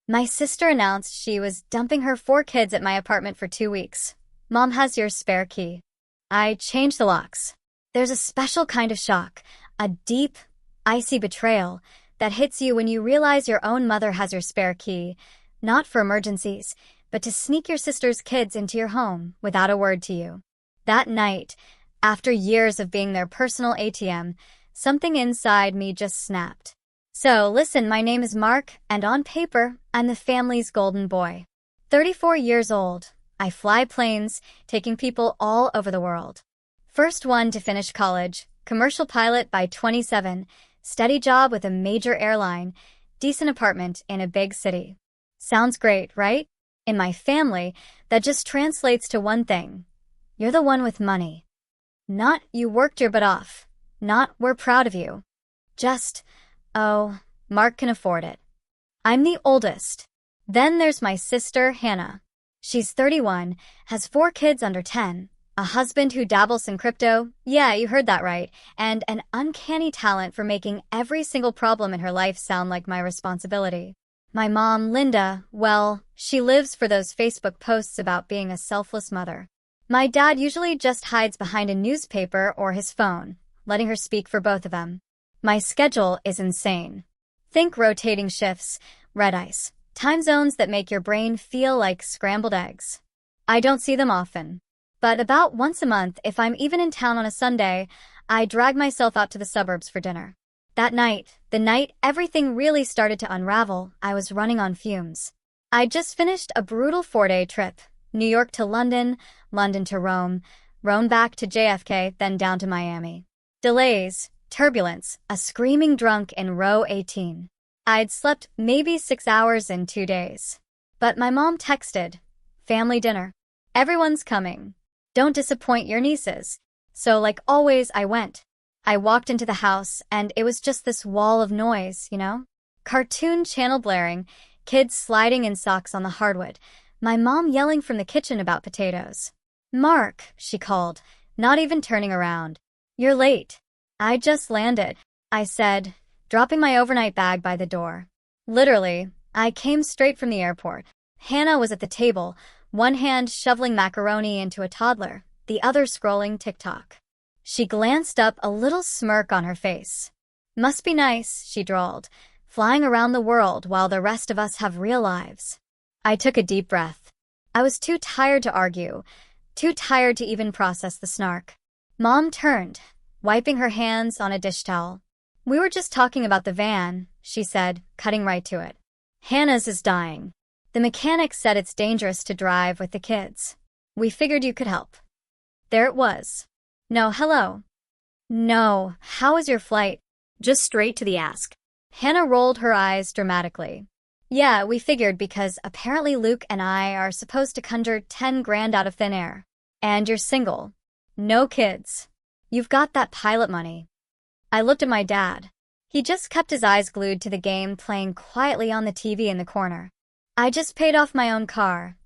My sister announced she was dumping her 4 kids at my apartment for 2 weeks. Mom has your spare key. I changed the locks. There's a special kind of shock, a deep, icy betrayal that hits you when you realize your own mother has your spare key, not for emergencies, but to sneak your sister's kids into your home without a word to you. That night, after years of being their personal ATM, something inside me just snapped. So, listen, my name is Mark, and on paper, I'm the family's golden boy. 34 years old, I fly planes, taking people all over the world. First one to finish college, commercial pilot by 27, steady job with a major airline, decent apartment in a big city. Sounds great, right? In my family, that just translates to one thing. You're the one with money. Not you worked your butt off. Not we're proud of you. Just, oh, Mark can afford it. I'm the oldest. Then there's my sister, Hannah. She's 31, has 4 kids under 10, a husband who dabbles in crypto, yeah, you heard that right, and an uncanny talent for making every single problem in her life sound like my responsibility. My mom, Linda, well, she lives for those Facebook posts about being a selfless mother. My dad usually just hides behind a newspaper or his phone, letting her speak for both of them. My schedule is insane. Think rotating shifts, red ice, time zones that make your brain feel like scrambled eggs. I don't see them often, but about once a month, if I'm even in town on a Sunday, I drag myself out to the suburbs for dinner. That night, the night everything really started to unravel, I was running on fumes. I'd just finished a brutal 4-day trip, New York to London, London to Rome, Rome back to JFK, then down to Miami. Delays, turbulence, a screaming drunk in row 18. I'd slept maybe 6 hours in 2 days. But my mom texted, family dinner. Everyone's coming. Don't disappoint your nieces. So like always, I went. I walked into the house and it was just this wall of noise, you know? Cartoon channel blaring, kids sliding in socks on the hardwood, my mom yelling from the kitchen about potatoes. Mark, she called, not even turning around. You're late. I just landed, I said, dropping my overnight bag by the door. Literally, I came straight from the airport. Hannah was at the table, one hand shoveling macaroni into a toddler, the other scrolling TikTok. She glanced up, a little smirk on her face. Must be nice, she drawled, flying around the world while the rest of us have real lives. I took a deep breath. I was too tired to argue, too tired to even process the snark. Mom turned, wiping her hands on a dish towel. We were just talking about the van, she said, cutting right to it. Hannah's is dying. The mechanic said it's dangerous to drive with the kids. We figured you could help. There it was. No, hello. No, how was your flight? Just straight to the ask. Hannah rolled her eyes dramatically. Yeah, we figured because apparently Luke and I are supposed to conjure 10 grand out of thin air. And you're single. No kids. You've got that pilot money. I looked at my dad. He just kept his eyes glued to the game playing quietly on the TV in the corner. I just paid off my own car,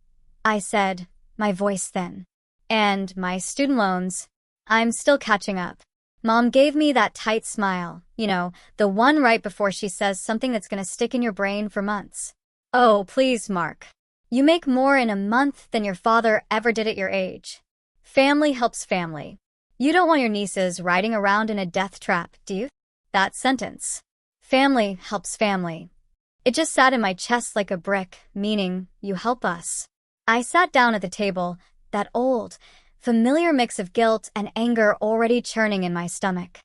I said, my voice thin. And my student loans. I'm still catching up. Mom gave me that tight smile, you know, the one right before she says something that's gonna stick in your brain for months. Oh, please, Mark. You make more in a month than your father ever did at your age. Family helps family. You don't want your nieces riding around in a death trap, do you? That sentence. Family helps family. It just sat in my chest like a brick, meaning you help us. I sat down at the table, that old, familiar mix of guilt and anger already churning in my stomach.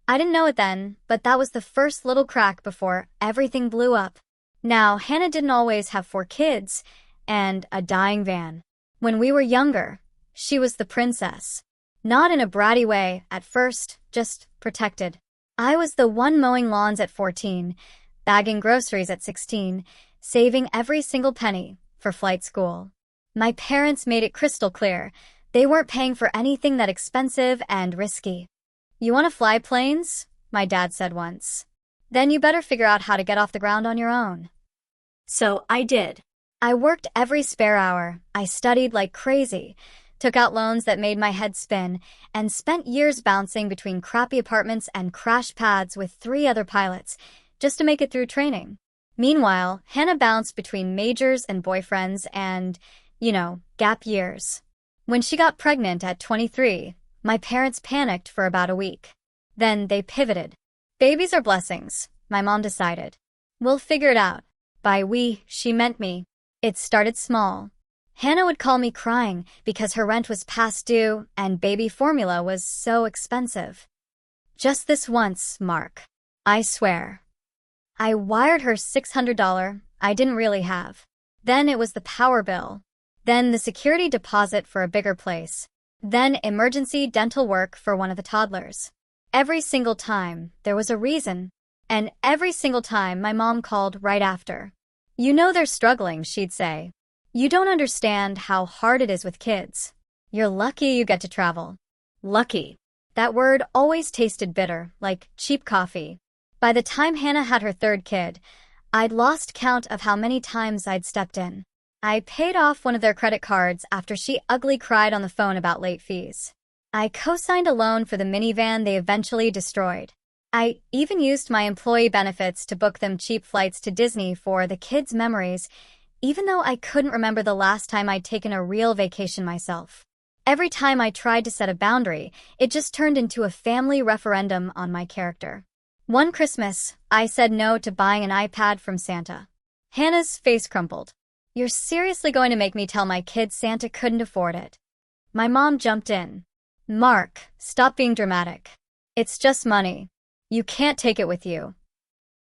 I didn't know it then, but that was the first little crack before everything blew up. Now, Hannah didn't always have 4 kids and a dying van. When we were younger, she was the princess. Not in a bratty way at first, just protected. I was the one mowing lawns at 14, bagging groceries at 16, saving every single penny for flight school. My parents made it crystal clear. They weren't paying for anything that expensive and risky. You want to fly planes? My dad said once. Then you better figure out how to get off the ground on your own. So I did. I worked every spare hour. I studied like crazy, took out loans that made my head spin, and spent years bouncing between crappy apartments and crash pads with 3 other pilots, just to make it through training. Meanwhile, Hannah bounced between majors and boyfriends and, gap years. When she got pregnant at 23, my parents panicked for about a week. Then they pivoted. Babies are blessings, my mom decided. We'll figure it out. By we, she meant me. It started small. Hannah would call me crying because her rent was past due and baby formula was so expensive. Just this once, Mark. I swear. I wired her $600 I didn't really have. Then it was the power bill. Then the security deposit for a bigger place. Then emergency dental work for one of the toddlers. Every single time, there was a reason. And every single time, my mom called right after. You know they're struggling, she'd say. You don't understand how hard it is with kids. You're lucky you get to travel. Lucky. That word always tasted bitter, like cheap coffee. By the time Hannah had her third kid, I'd lost count of how many times I'd stepped in. I paid off one of their credit cards after she ugly cried on the phone about late fees. I co-signed a loan for the minivan they eventually destroyed. I even used my employee benefits to book them cheap flights to Disney for the kids' memories, even though I couldn't remember the last time I'd taken a real vacation myself. Every time I tried to set a boundary, it just turned into a family referendum on my character. One Christmas, I said no to buying an iPad from Santa. Hannah's face crumpled. You're seriously going to make me tell my kids Santa couldn't afford it? My mom jumped in. Mark, stop being dramatic. It's just money. You can't take it with you.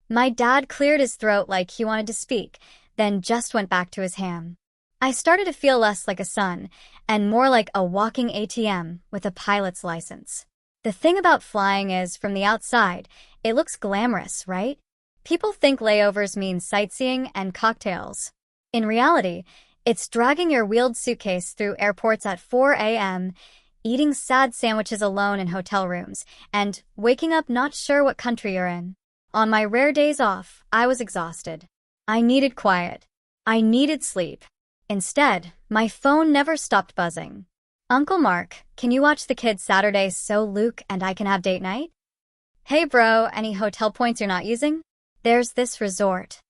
My dad cleared his throat like he wanted to speak, then just went back to his ham. I started to feel less like a son and more like a walking ATM with a pilot's license. The thing about flying is, from the outside, it looks glamorous, right? People think layovers mean sightseeing and cocktails. In reality, it's dragging your wheeled suitcase through airports at 4 a.m., eating sad sandwiches alone in hotel rooms, and waking up not sure what country you're in. On my rare days off, I was exhausted. I needed quiet. I needed sleep. Instead, my phone never stopped buzzing. Uncle Mark, can you watch the kids Saturday so Luke and I can have date night? Hey bro, any hotel points you're not using? There's this resort.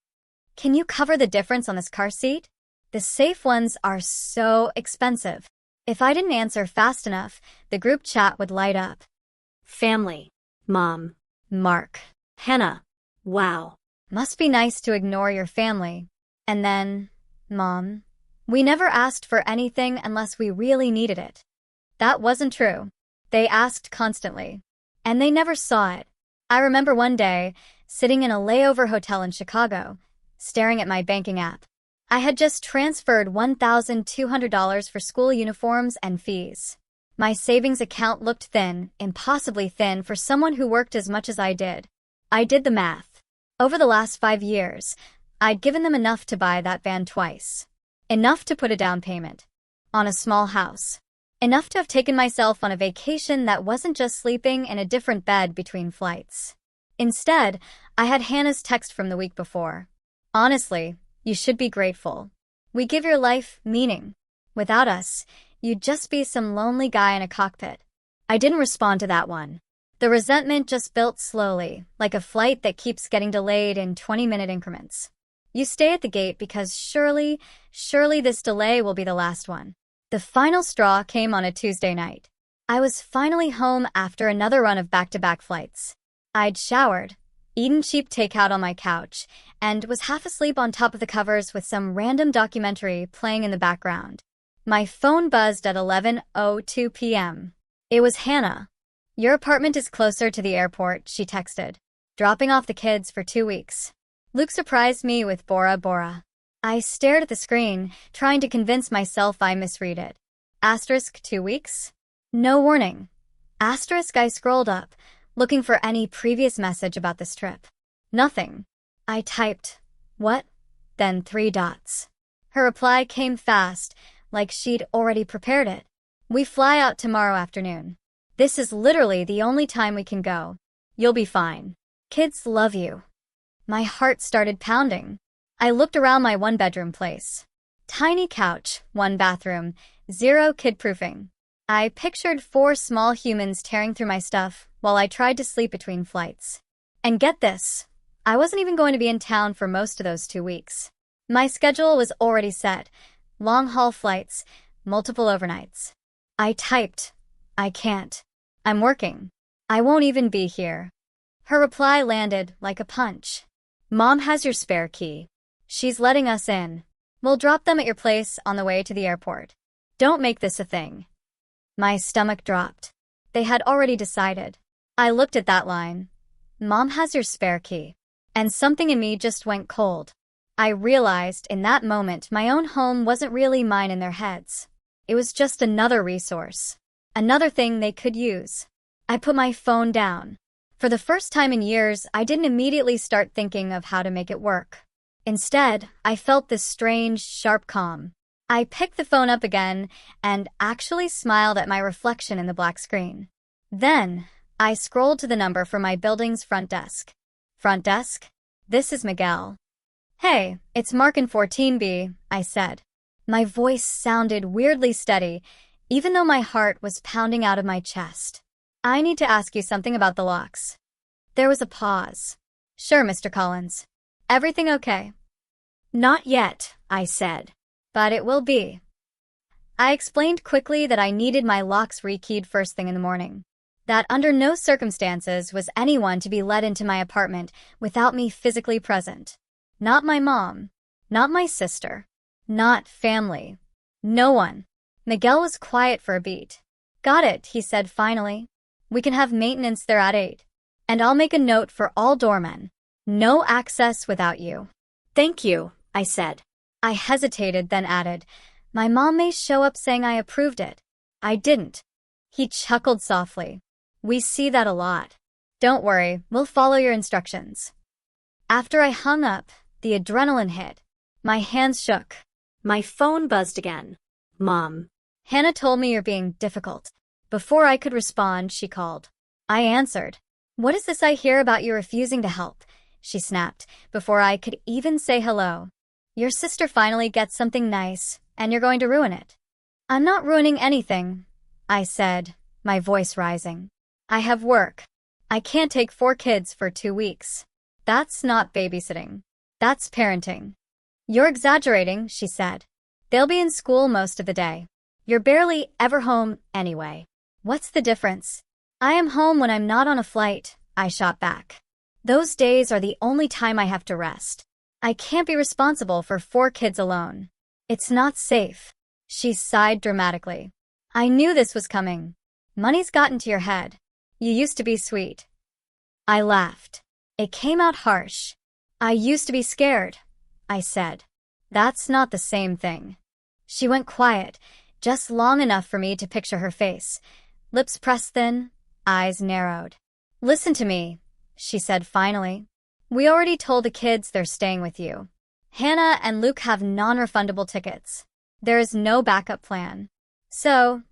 Can you cover the difference on this car seat? The safe ones are so expensive. If I didn't answer fast enough, the group chat would light up. Family. Mom. Mark. Hannah. Wow. Must be nice to ignore your family. And then, Mom. We never asked for anything unless we really needed it. That wasn't true. They asked constantly. And they never saw it. I remember one day, sitting in a layover hotel in Chicago, staring at my banking app. I had just transferred $1,200 for school uniforms and fees. My savings account looked thin, impossibly thin for someone who worked as much as I did. I did the math. Over the last 5 years, I'd given them enough to buy that van twice. Enough to put a down payment on a small house. Enough to have taken myself on a vacation that wasn't just sleeping in a different bed between flights. Instead, I had Hannah's text from the week before. Honestly, you should be grateful. We give your life meaning. Without us, you'd just be some lonely guy in a cockpit. I didn't respond to that one. The resentment just built slowly, like a flight that keeps getting delayed in 20-minute increments. You stay at the gate because surely this delay will be the last one. The final straw came on a Tuesday night. I was finally home after another run of back-to-back flights. I'd showered, eaten cheap takeout on my couch, and was half asleep on top of the covers with some random documentary playing in the background. My phone buzzed at 11:02 p.m. It was Hannah. Your apartment is closer to the airport, she texted. Dropping off the kids for 2 weeks. Luke surprised me with Bora Bora. I stared at the screen, trying to convince myself I misread it. Asterisk 2 weeks? No warning. Asterisk I scrolled up, looking for any previous message about this trip. Nothing. I typed, what? Then 3 dots. Her reply came fast, like she'd already prepared it. We fly out tomorrow afternoon. This is literally the only time we can go. You'll be fine. Kids love you. My heart started pounding. I looked around my one-bedroom place. Tiny couch, 1 bathroom, 0 kid-proofing. I pictured 4 small humans tearing through my stuff while I tried to sleep between flights. And get this, I wasn't even going to be in town for most of those 2 weeks. My schedule was already set. Long-haul flights, multiple overnights. I typed, "I can't. I'm working. I won't even be here." Her reply landed like a punch. "Mom has your spare key. She's letting us in. We'll drop them at your place on the way to the airport. Don't make this a thing." My stomach dropped. They had already decided. I looked at that line. "Mom has your spare key." And something in me just went cold. I realized in that moment my own home wasn't really mine in their heads. It was just another resource. Another thing they could use. I put my phone down. For the first time in years, I didn't immediately start thinking of how to make it work. Instead, I felt this strange, sharp calm. I picked the phone up again and actually smiled at my reflection in the black screen. Then, I scrolled to the number for my building's front desk. "Front desk? This is Miguel." "Hey, it's Mark in 14B, I said. My voice sounded weirdly steady, even though my heart was pounding out of my chest. "I need to ask you something about the locks." There was a pause. "Sure, Mr. Collins. Everything okay?" "Not yet," I said. "But it will be." I explained quickly that I needed my locks rekeyed first thing in the morning. That under no circumstances was anyone to be let into my apartment without me physically present. Not my mom. Not my sister. Not family. No one. Miguel was quiet for a beat. "Got it," he said finally. "We can have maintenance there at 8. And I'll make a note for all doormen. No access without you." "Thank you," I said. I hesitated, then added, "My mom may show up saying I approved it." I didn't. He chuckled softly. "We see that a lot. Don't worry, we'll follow your instructions." After I hung up, the adrenaline hit. My hands shook. My phone buzzed again. "Mom." "Hannah told me you're being difficult." Before I could respond, she called. I answered. "What is this I hear about you refusing to help?" she snapped, before I could even say hello. "Your sister finally gets something nice, and you're going to ruin it." "I'm not ruining anything," I said, my voice rising. "I have work. I can't take 4 kids for 2 weeks. That's not babysitting. That's parenting." "You're exaggerating," she said. "They'll be in school most of the day. You're barely ever home anyway. What's the difference?" "I am home when I'm not on a flight," I shot back. "Those days are the only time I have to rest. I can't be responsible for 4 kids alone. It's not safe." She sighed dramatically. "I knew this was coming. Money's gotten to your head. You used to be sweet." I laughed. It came out harsh. "I used to be scared," I said. "That's not the same thing." She went quiet, just long enough for me to picture her face. Lips pressed thin, eyes narrowed. "Listen to me," she said finally. "We already told the kids they're staying with you. Hannah and Luke have non-refundable tickets. There is no backup plan. So,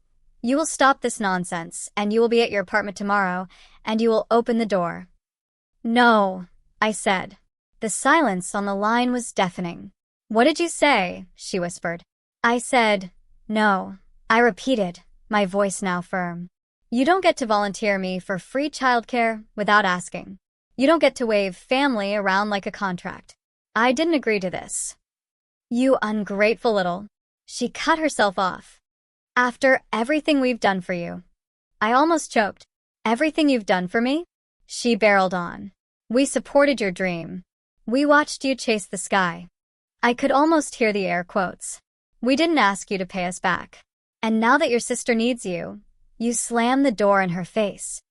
you will stop this nonsense, and you will be at your apartment tomorrow, and you will open the door." "No," I said. The silence on the line was deafening. "What did you say?" she whispered. I said, "No." I repeated, my voice now firm. "You don't get to volunteer me for free childcare without asking. You don't get to wave family around like a contract. I didn't agree to this." "You ungrateful little..." She cut herself off. "After everything we've done for you." I almost choked. "Everything you've done for me?" She barreled on. "We supported your dream. We watched you chase the sky." I could almost hear the air quotes. "We didn't ask you to pay us back. And now that your sister needs you, you slam the door in her face."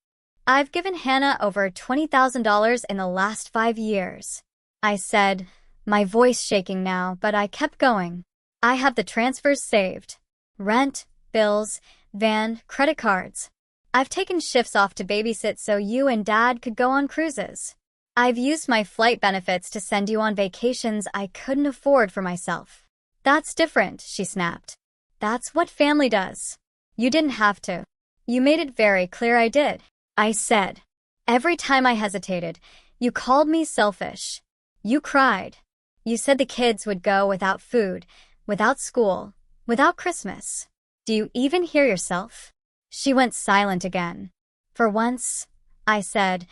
"I've given Hannah over $20,000 in the last 5 years," I said, my voice shaking now, but I kept going. "I have the transfers saved. Rent, bills, van, credit cards. I've taken shifts off to babysit so you and Dad could go on cruises. I've used my flight benefits to send you on vacations I couldn't afford for myself." "That's different," she snapped. "That's what family does. You didn't have to. You made it very clear I did," I said. "Every time I hesitated, you called me selfish. You cried. You said the kids would go without food, without school, without Christmas. Do you even hear yourself?" She went silent again. "For once," I said,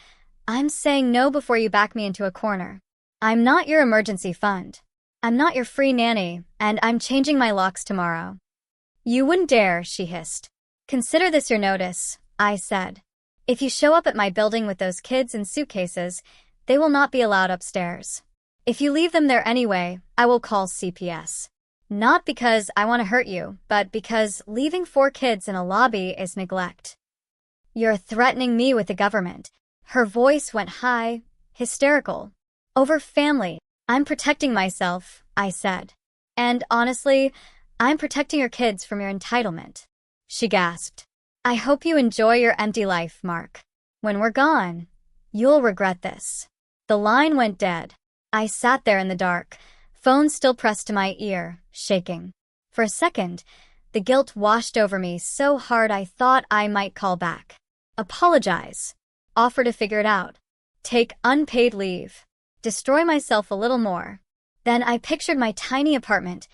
I'm saying no before you back me into a corner. I'm not your emergency fund. I'm not your free nanny, and I'm changing my locks tomorrow. You wouldn't dare, she hissed. Consider this your notice, I said. If you show up at my building with those kids in suitcases, they will not be allowed upstairs. If you leave them there anyway, I will call CPS. Not because I want to hurt you, but because leaving 4 kids in a lobby is neglect. You're threatening me with the government. Her voice went high, hysterical. Over family. I'm protecting myself, I said. And honestly, I'm protecting your kids from your entitlement. She gasped. I hope you enjoy your empty life, Mark. When we're gone, you'll regret this. The line went dead. I sat there in the dark, phone still pressed to my ear, shaking. For a second, the guilt washed over me so hard I thought I might call back. Apologize. Offer to figure it out. Take unpaid leave. Destroy myself a little more. Then I pictured my tiny apartment,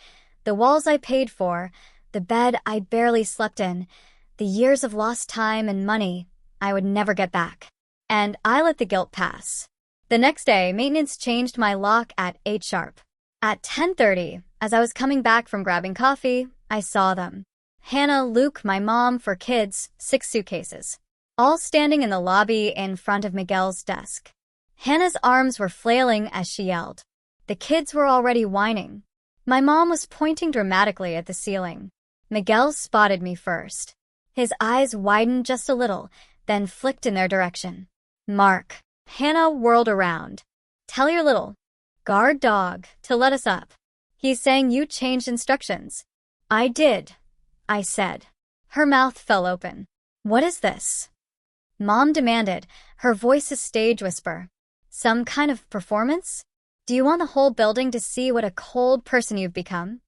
the walls I paid for, the bed I barely slept in, the years of lost time and money I would never get back. And I let the guilt pass. The next day, maintenance changed my lock at 8 sharp. At 10:30, as I was coming back from grabbing coffee, I saw them. Hannah, Luke, my mom, 4 kids, 6 suitcases. All standing in the lobby in front of Miguel's desk. Hannah's arms were flailing as she yelled. The kids were already whining. My mom was pointing dramatically at the ceiling. Miguel spotted me first. His eyes widened just a little, then flicked in their direction. Mark. Hannah whirled around. Tell your little guard dog to let us up. He's saying you changed instructions. I did, I said. Her mouth fell open. What is this? Mom demanded, her voice a stage whisper. Some kind of performance? Do you want the whole building to see what a cold person you've become?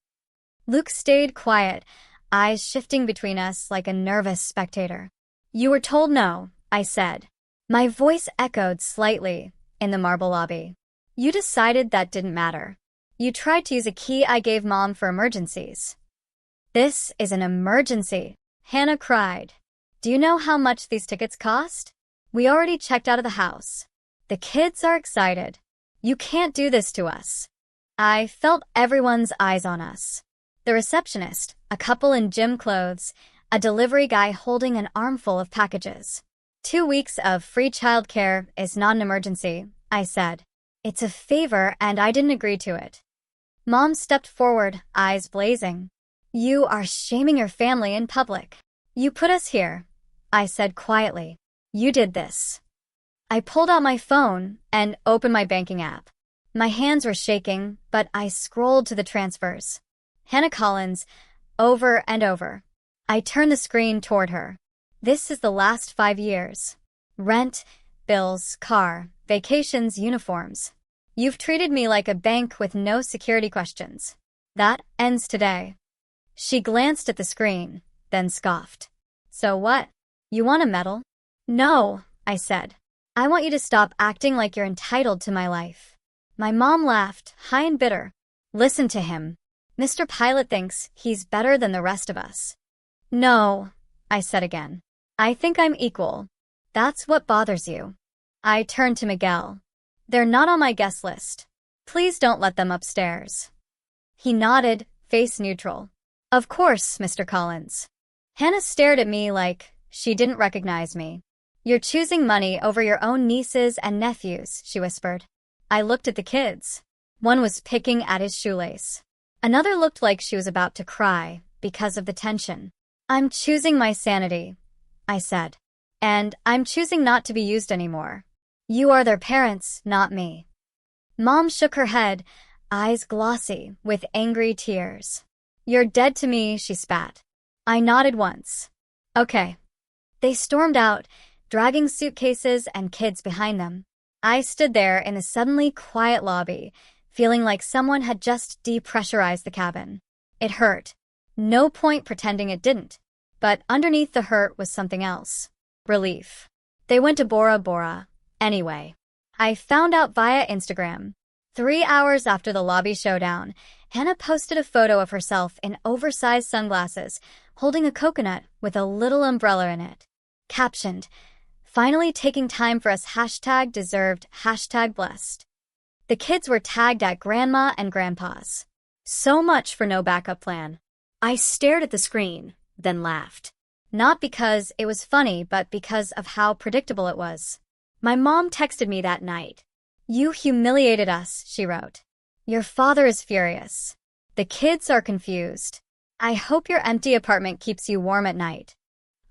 Luke stayed quiet, eyes shifting between us like a nervous spectator. You were told no, I said. My voice echoed slightly in the marble lobby. You decided that didn't matter. You tried to use a key I gave Mom for emergencies. This is an emergency, Hannah cried. Do you know how much these tickets cost? We already checked out of the house. The kids are excited. You can't do this to us. I felt everyone's eyes on us. The receptionist, a couple in gym clothes, a delivery guy holding an armful of packages. 2 weeks of free childcare is not an emergency, I said. It's a favor and I didn't agree to it. Mom stepped forward, eyes blazing. You are shaming your family in public. You put us here, I said quietly. You did this. I pulled out my phone and opened my banking app. My hands were shaking, but I scrolled to the transfers. Hannah Collins, over and over. I turned the screen toward her. This is the last 5 years. Rent, bills, car, vacations, uniforms. You've treated me like a bank with no security questions. That ends today. She glanced at the screen, then scoffed. So what? You want a medal? No, I said. I want you to stop acting like you're entitled to my life. My mom laughed, high and bitter. Listen to him. Mr. Pilot thinks he's better than the rest of us. No, I said again. I think I'm equal. That's what bothers you. I turned to Miguel. They're not on my guest list. Please don't let them upstairs. He nodded, face neutral. Of course, Mr. Collins. Hannah stared at me like she didn't recognize me. You're choosing money over your own nieces and nephews, she whispered. I looked at the kids. One was picking at his shoelace. Another looked like she was about to cry because of the tension. I'm choosing my sanity, I said. And I'm choosing not to be used anymore. You are their parents, not me. Mom shook her head, eyes glossy with angry tears. You're dead to me, she spat. I nodded once. Okay. They stormed out, dragging suitcases and kids behind them. I stood there in the suddenly quiet lobby, feeling like someone had just depressurized the cabin. It hurt. No point pretending it didn't. But underneath the hurt was something else. Relief. They went to Bora Bora. Anyway. I found out via Instagram. 3 hours after the lobby showdown, Hannah posted a photo of herself in oversized sunglasses, holding a coconut with a little umbrella in it. Captioned, Finally taking time for us #deserved, #blessed. The kids were tagged at Grandma and Grandpa's. So much for no backup plan. I stared at the screen, then laughed. Not because it was funny, but because of how predictable it was. My mom texted me that night. "You humiliated us," she wrote. "Your father is furious. The kids are confused. I hope your empty apartment keeps you warm at night."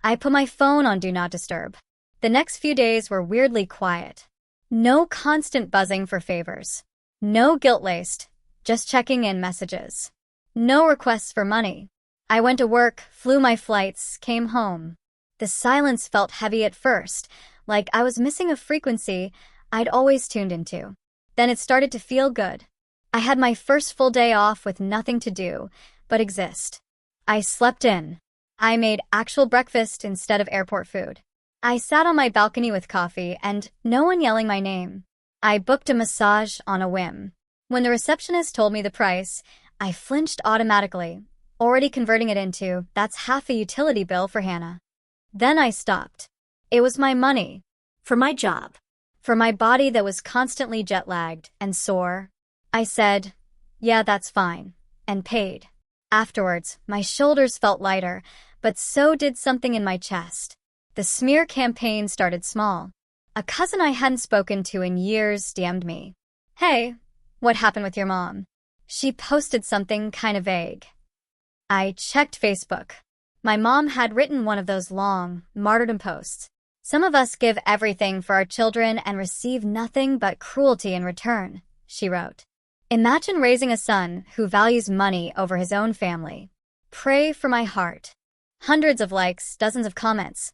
I put my phone on Do Not Disturb. The next few days were weirdly quiet. No constant buzzing for favors. No guilt-laced, just checking in messages. No requests for money. I went to work, flew my flights, came home. The silence felt heavy at first, like I was missing a frequency I'd always tuned into. Then it started to feel good. I had my first full day off with nothing to do but exist. I slept in. I made actual breakfast instead of airport food. I sat on my balcony with coffee and no one yelling my name. I booked a massage on a whim. When the receptionist told me the price, I flinched automatically, already converting it into, "That's half a utility bill for Hannah." Then I stopped. It was my money. For my job. For my body that was constantly jet-lagged and sore. I said, "Yeah, that's fine," and paid. Afterwards, my shoulders felt lighter, but so did something in my chest. The smear campaign started small. A cousin I hadn't spoken to in years DM'd me. "Hey, what happened with your mom?" She posted something kind of vague. I checked Facebook. My mom had written one of those long, martyrdom posts. "Some of us give everything for our children and receive nothing but cruelty in return," she wrote. "Imagine raising a son who values money over his own family. Pray for my heart." Hundreds of likes, dozens of comments.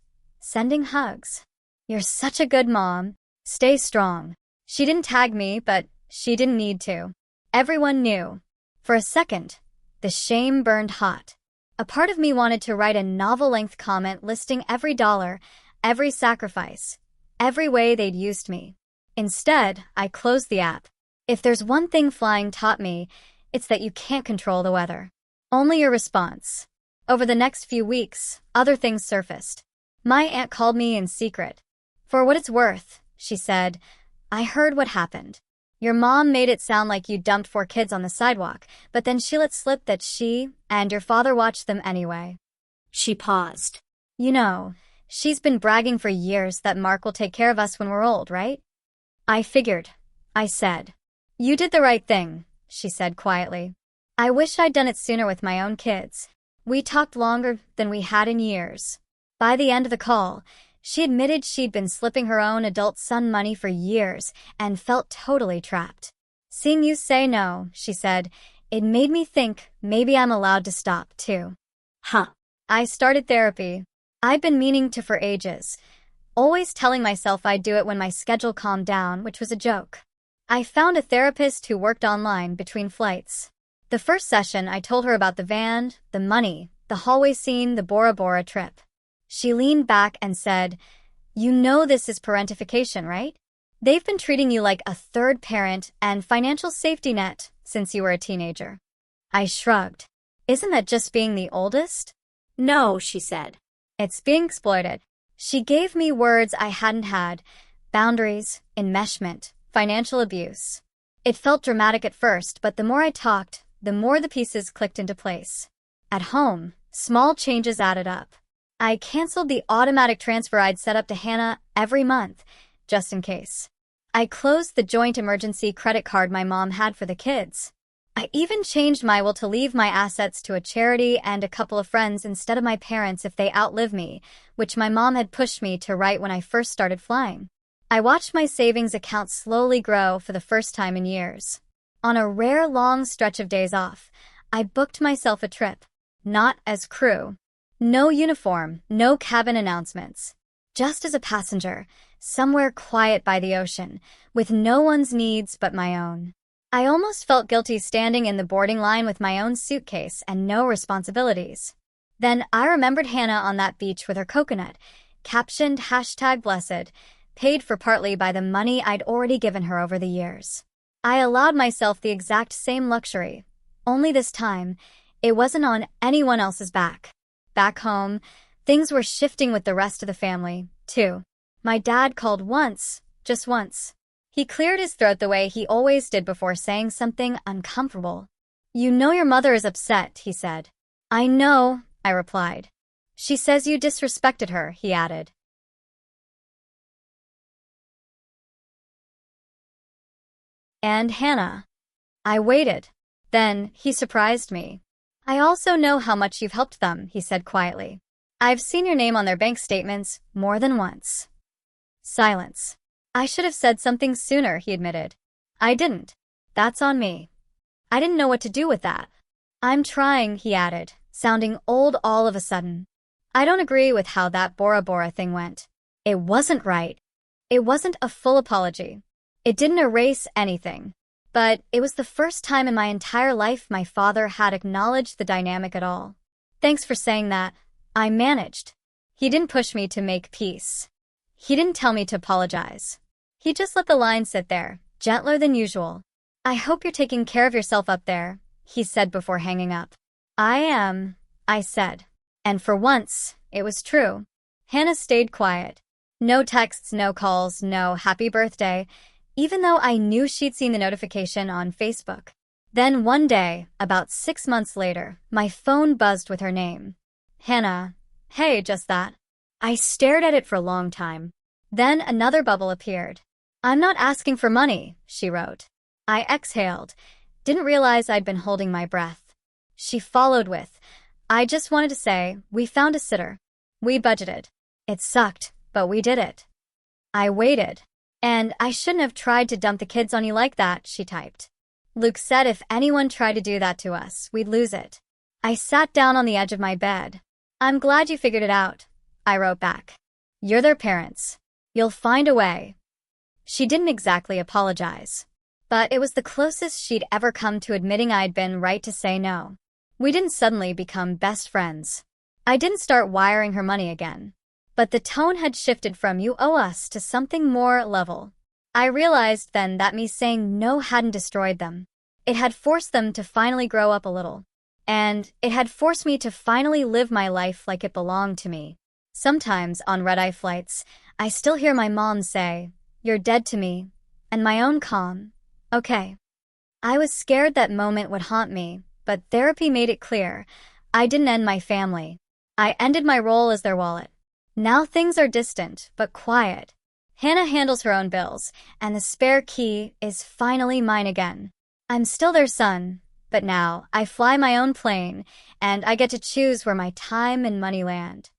Sending hugs. "You're such a good mom. Stay strong." She didn't tag me, but she didn't need to. Everyone knew. For a second, the shame burned hot. A part of me wanted to write a novel-length comment listing every dollar, every sacrifice, every way they'd used me. Instead, I closed the app. If there's one thing flying taught me, it's that you can't control the weather. Only your response. Over the next few weeks, other things surfaced. My aunt called me in secret. "For what it's worth," she said, "I heard what happened. Your mom made it sound like you dumped 4 kids on the sidewalk, but then she let slip that she and your father watched them anyway." She paused. "You know, she's been bragging for years that Mark will take care of us when we're old, right?" "I figured," I said. "You did the right thing," she said quietly. "I wish I'd done it sooner with my own kids. We talked longer than we had in years." By the end of the call, she admitted she'd been slipping her own adult son money for years and felt totally trapped. "Seeing you say no," she said, "it made me think maybe I'm allowed to stop, too." Huh. I started therapy. I'd been meaning to for ages, always telling myself I'd do it when my schedule calmed down, which was a joke. I found a therapist who worked online between flights. The first session, I told her about the van, the money, the hallway scene, the Bora Bora trip. She leaned back and said, "You know this is parentification, right? They've been treating you like a third parent and financial safety net since you were a teenager." I shrugged. "Isn't that just being the oldest?" "No," she said. "It's being exploited." She gave me words I hadn't had: boundaries, enmeshment, financial abuse. It felt dramatic at first, but the more I talked, the more the pieces clicked into place. At home, small changes added up. I canceled the automatic transfer I'd set up to Hannah every month, just in case. I closed the joint emergency credit card my mom had for the kids. I even changed my will to leave my assets to a charity and a couple of friends instead of my parents if they outlive me, which my mom had pushed me to write when I first started flying. I watched my savings account slowly grow for the first time in years. On a rare long stretch of days off, I booked myself a trip. Not as crew. No uniform, no cabin announcements. Just as a passenger, somewhere quiet by the ocean, with no one's needs but my own. I almost felt guilty standing in the boarding line with my own suitcase and no responsibilities. Then I remembered Hannah on that beach with her coconut, captioned #blessed, paid for partly by the money I'd already given her over the years. I allowed myself the exact same luxury, only this time, it wasn't on anyone else's back. Back home, things were shifting with the rest of the family, too. My dad called once, just once. He cleared his throat the way he always did before saying something uncomfortable. You know your mother is upset, he said. I know, I replied. She says you disrespected her, he added. And Hannah. I waited. Then he surprised me. I also know how much you've helped them, he said quietly. I've seen your name on their bank statements more than once. Silence. I should have said something sooner, he admitted. I didn't. That's on me. I didn't know what to do with that. I'm trying, he added, sounding old all of a sudden. I don't agree with how that Bora Bora thing went. It wasn't right. It wasn't a full apology. It didn't erase anything. But it was the first time in my entire life my father had acknowledged the dynamic at all. Thanks for saying that. I managed. He didn't push me to make peace. He didn't tell me to apologize. He just let the line sit there, gentler than usual. I hope you're taking care of yourself up there, he said before hanging up. I am, I said. And for once, it was true. Hannah stayed quiet. No texts, no calls, no happy birthday, even though I knew she'd seen the notification on Facebook. Then one day, about 6 months later, my phone buzzed with her name. Hannah. Hey, just that. I stared at it for a long time. Then another bubble appeared. I'm not asking for money, she wrote. I exhaled. Didn't realize I'd been holding my breath. She followed with, I just wanted to say, we found a sitter. We budgeted. It sucked, but we did it. I waited. And I shouldn't have tried to dump the kids on you like that, she typed. Luke said if anyone tried to do that to us, we'd lose it. I sat down on the edge of my bed. I'm glad you figured it out, I wrote back. You're their parents. You'll find a way. She didn't exactly apologize. But it was the closest she'd ever come to admitting I'd been right to say no. We didn't suddenly become best friends. I didn't start wiring her money again. But the tone had shifted from you owe us to something more level. I realized then that me saying no hadn't destroyed them. It had forced them to finally grow up a little. And it had forced me to finally live my life like it belonged to me. Sometimes on red-eye flights, I still hear my mom say, "You're dead to me," and my own calm, "Okay." I was scared that moment would haunt me, but therapy made it clear. I didn't end my family. I ended my role as their wallet. Now things are distant, but quiet. Hannah handles her own bills, and the spare key is finally mine again. I'm still their son, but now I fly my own plane, and I get to choose where my time and money land.